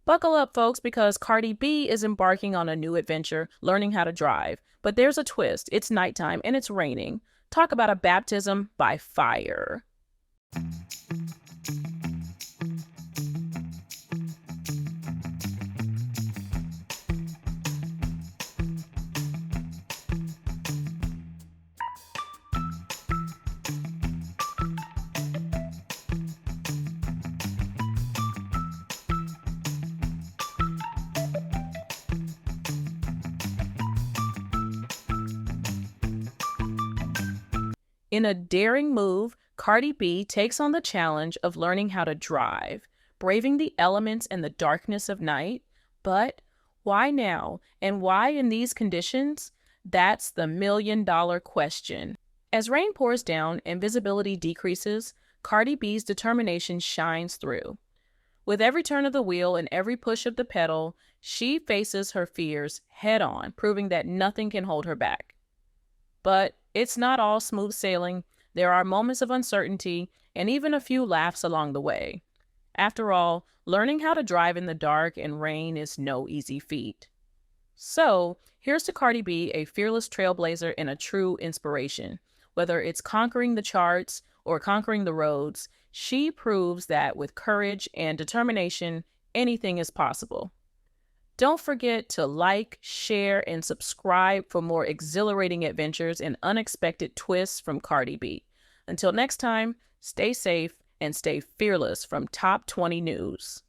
Buckle up, folks, because Cardi B is embarking on a new adventure, learning how to drive. But there's a twist. It's nighttime and it's raining. Talk about a baptism by fire. In a daring move, Cardi B takes on the challenge of learning how to drive, braving the elements and the darkness of night. But why now? And why in these conditions? That's the million-dollar question. As rain pours down and visibility decreases, Cardi B's determination shines through. With every turn of the wheel and every push of the pedal, she faces her fears head-on, proving that nothing can hold her back. But it's not all smooth sailing. There are moments of uncertainty and even a few laughs along the way. After all, learning how to drive in the dark and rain is no easy feat. So, here's to Cardi B, a fearless trailblazer and a true inspiration. Whether it's conquering the charts or conquering the roads, she proves that with courage and determination, anything is possible. Don't forget to like, share, and subscribe for more exhilarating adventures and unexpected twists from Cardi B. Until next time, stay safe and stay fearless from Top 20 News.